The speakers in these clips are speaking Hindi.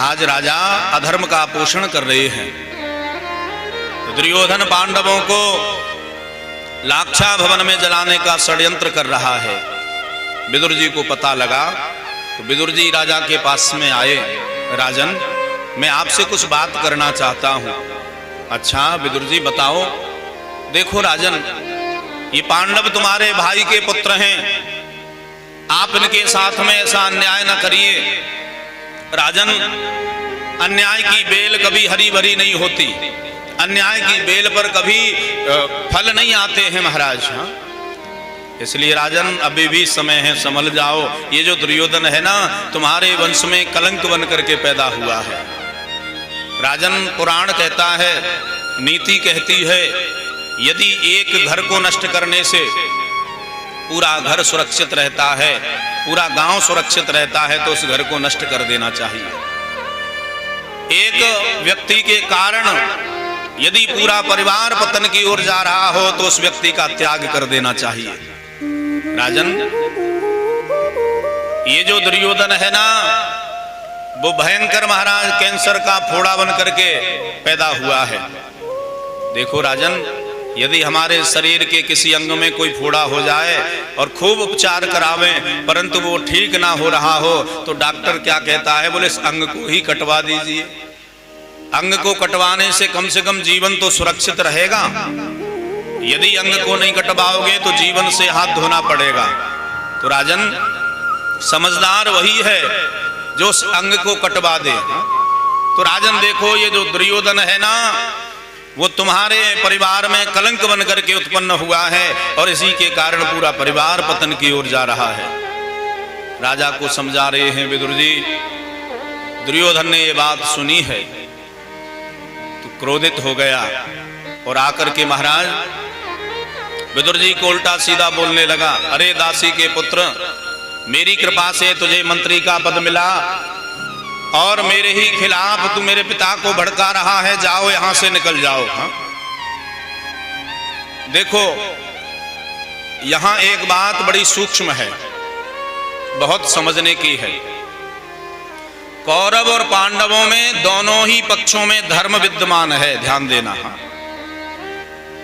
आज राजा अधर्म का पोषण कर रहे हैं। तो दुर्योधन पांडवों को लाक्षा भवन में जलाने का षड्यंत्र कर रहा है। विदुर जी को पता लगा तो विदुर जी राजा के पास में आए। राजन, मैं आपसे कुछ बात करना चाहता हूं। अच्छा विदुर जी बताओ। देखो राजन, ये पांडव तुम्हारे भाई के पुत्र हैं, आप इनके साथ में ऐसा अन्याय न करिए। राजन, अन्याय की बेल कभी हरी भरी नहीं होती, अन्याय की बेल पर कभी फल नहीं आते हैं महाराज। हाँ, इसलिए राजन अभी भी समय है, संभल जाओ। ये जो दुर्योधन है ना, तुम्हारे वंश में कलंक बन करके पैदा हुआ है। राजन, पुराण कहता है, नीति कहती है, यदि एक घर को नष्ट करने से पूरा घर सुरक्षित रहता है, पूरा गांव सुरक्षित रहता है, तो उस घर को नष्ट कर देना चाहिए। एक व्यक्ति के कारण यदि पूरा परिवार पतन की ओर जा रहा हो तो उस व्यक्ति का त्याग कर देना चाहिए। राजन, ये जो दुर्योधन है ना, वो भयंकर महाराज कैंसर का फोड़ा बन करके पैदा हुआ है। देखो राजन, यदि हमारे शरीर के किसी अंग में कोई फोड़ा हो जाए और खूब उपचार करावें परंतु वो ठीक ना हो रहा हो तो डॉक्टर क्या कहता है, बोले इस अंग को ही कटवा दीजिए। अंग को कटवाने से कम जीवन तो सुरक्षित रहेगा। यदि अंग को नहीं कटवाओगे तो जीवन से हाथ धोना पड़ेगा। तो राजन, समझदार वही है जो उस अंग को कटवा दे। तो राजन देखो, ये जो दुर्योधन है ना, वो तुम्हारे परिवार में कलंक बन करके उत्पन्न हुआ है और इसी के कारण पूरा परिवार पतन की ओर जा रहा है। राजा को समझा रहे हैं विदुर जी। दुर्योधन ने ये बात सुनी है तो क्रोधित हो गया और आकर के महाराज विदुर जी को उल्टा सीधा बोलने लगा। अरे दासी के पुत्र, मेरी कृपा से तुझे मंत्री का पद मिला और मेरे ही खिलाफ तू मेरे पिता को भड़का रहा है, जाओ यहां से निकल जाओ। हाँ? देखो, यहां एक बात बड़ी सूक्ष्म है, बहुत समझने की है। कौरव और पांडवों में दोनों ही पक्षों में धर्म विद्यमान है, ध्यान देना। हाँ?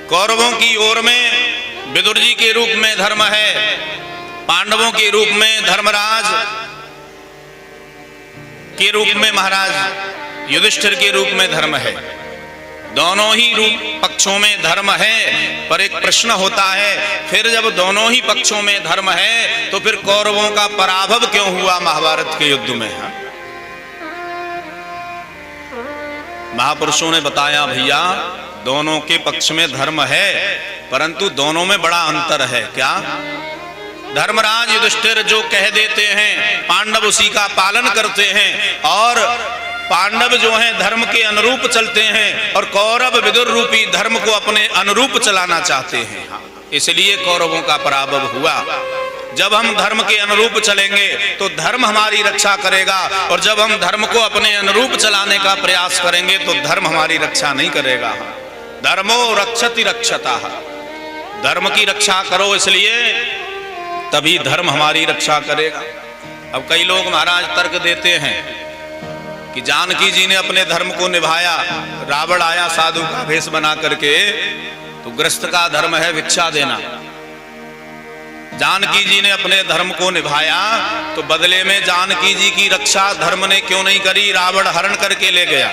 कौरवों की ओर में विदुर जी के रूप में धर्म है, पांडवों के रूप में धर्मराज के रूप में महाराज युधिष्ठिर के रूप में धर्म है। दोनों ही रूप पक्षों में धर्म है, पर एक प्रश्न होता है, फिर जब दोनों ही पक्षों में धर्म है तो फिर कौरवों का पराभव क्यों हुआ महाभारत के युद्ध में? हाँ? महापुरुषों ने बताया, भैया दोनों के पक्ष में धर्म है परंतु दोनों में बड़ा अंतर है। क्या? धर्मराज युधिष्ठिर जो कह देते हैं पांडव उसी का पालन करते हैं और पांडव जो हैं धर्म के अनुरूप चलते हैं और कौरव विदुर रूपी धर्म को अपने अनुरूप चलाना चाहते हैं। इसलिए कौरवों का पराभव हुआ। जब हम धर्म के अनुरूप चलेंगे तो धर्म हमारी रक्षा करेगा और जब हम धर्म को अपने अनुरूप चलाने का प्रयास करेंगे तो धर्म हमारी रक्षा नहीं करेगा। धर्मो रक्षति रक्षता, धर्म की रक्षा करो, इसलिए तभी धर्म हमारी रक्षा करेगा। अब कई लोग महाराज तर्क देते हैं कि जानकी जी ने अपने धर्म को निभाया, रावण आया साधु का भेष बना करके, तो गृहस्थ का धर्म है भिक्षा देना। जानकी जी ने अपने धर्म को निभाया तो बदले में जानकी जी की रक्षा धर्म ने क्यों नहीं करी? रावण हरण करके ले गया।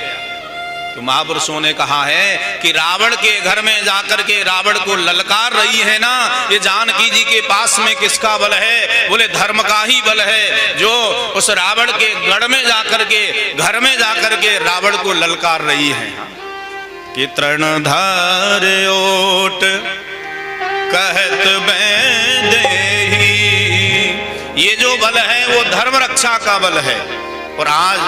तो महापुरुषों ने कहा है कि रावण के घर में जाकर के रावण को ललकार रही है ना, ये जानकी जी के पास में किसका बल है? बोले धर्म का ही बल है, जो उस रावण के गढ़ में जाकर के, घर में जाकर के रावण को ललकार रही है। कि तृणधार ओट कहत बैदेही, ये जो बल है वो धर्म रक्षा का बल है। और आज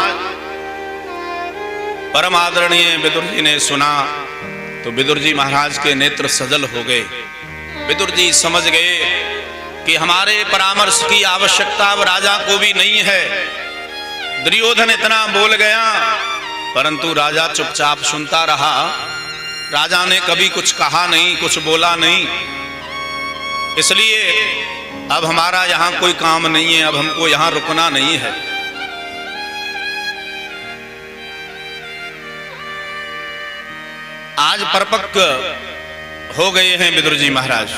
परम आदरणीय विदुर जी ने सुना तो विदुर जी महाराज के नेत्र सजल हो गए। विदुर जी समझ गए कि हमारे परामर्श की आवश्यकता अब राजा को भी नहीं है। दुर्योधन इतना बोल गया परंतु राजा चुपचाप सुनता रहा। राजा ने कभी कुछ कहा नहीं, कुछ बोला नहीं। इसलिए अब हमारा यहाँ कोई काम नहीं है, अब हमको यहाँ रुकना नहीं है। आज परिपक्व हो गए हैं विदुर जी महाराज।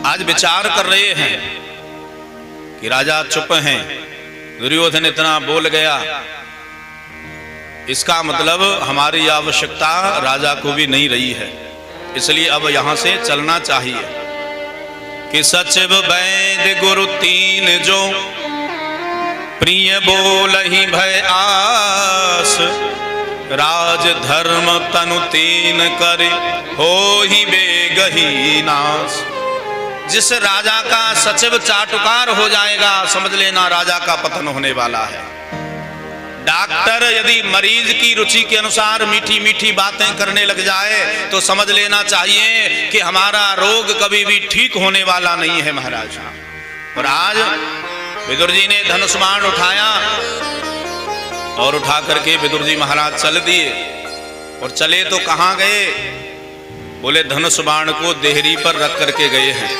आज विचार कर रहे हैं कि राजा चुप हैं, दुर्योधन इतना बोल गया, इसका मतलब हमारी आवश्यकता राजा को भी नहीं रही है, इसलिए अब यहां से चलना चाहिए। कि सचिव वैद्य गुरु तीन जो प्रिय बोल ही भय आस, राज धर्म तनु तीन करे हो ही बेगही नाश। जिस राजा का सचिव चाटुकार हो जाएगा, समझ लेना राजा का पतन होने वाला है। डॉक्टर यदि मरीज की रुचि के अनुसार मीठी मीठी बातें करने लग जाए तो समझ लेना चाहिए कि हमारा रोग कभी भी ठीक होने वाला नहीं है महाराज। और आज विदुर जी ने धनुष बाण उठाया और उठा करके विदुर जी महाराज चल दिए। और चले तो कहां गए? बोले धनुष बाण को देहरी पर रख करके गए हैं।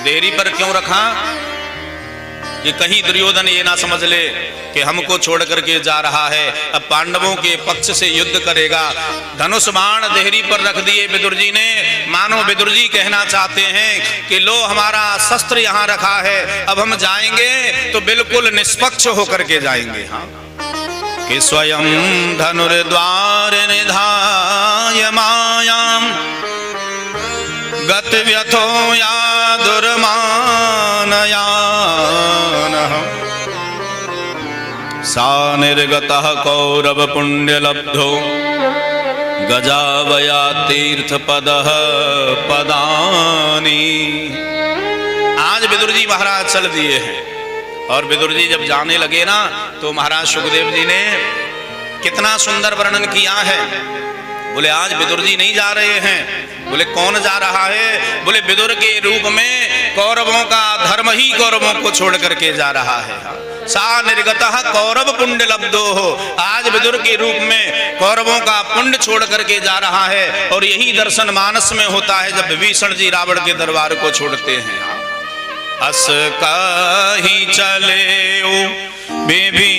देहरी पर क्यों रखा? कि कहीं दुर्योधन ये ना समझ ले कि हमको छोड़ करके जा रहा है, अब पांडवों के पक्ष से युद्ध करेगा। धनुष बाण देहरी पर रख दिए विदुर जी ने, मानो विदुर जी कहना चाहते हैं कि लो हमारा शस्त्र यहाँ रखा है, अब हम जाएंगे तो बिल्कुल निष्पक्ष होकर के जाएंगे। हाँ, कि स्वयं धनुर्द्वार निधाय मायाम गत व्यथो या दुर्मानया सा निर्गतः कौरव पुण्य लब्धो गजावया तीर्थ पदः पदानी। आज विदुर जी महाराज चल दिए हैं और विदुर जी जब जाने लगे ना तो महाराज सुखदेव जी ने कितना सुंदर वर्णन किया है। बोले आज विदुर जी नहीं जा रहे हैं। बोले कौन जा रहा है? बोले विदुर के रूप में कौरवों का धर्म ही कौरवों को छोड़ करके जा रहा है। सा निर्गतः कौरव पुण्य लब्धो हो, आज विदुर के रूप में कौरवों का पुण्य छोड़ करके जा रहा है। और यही दर्शन मानस में होता है जब विभीषण जी रावण के दरबार को छोड़ते हैं। अस कहीं चले ओ बेबी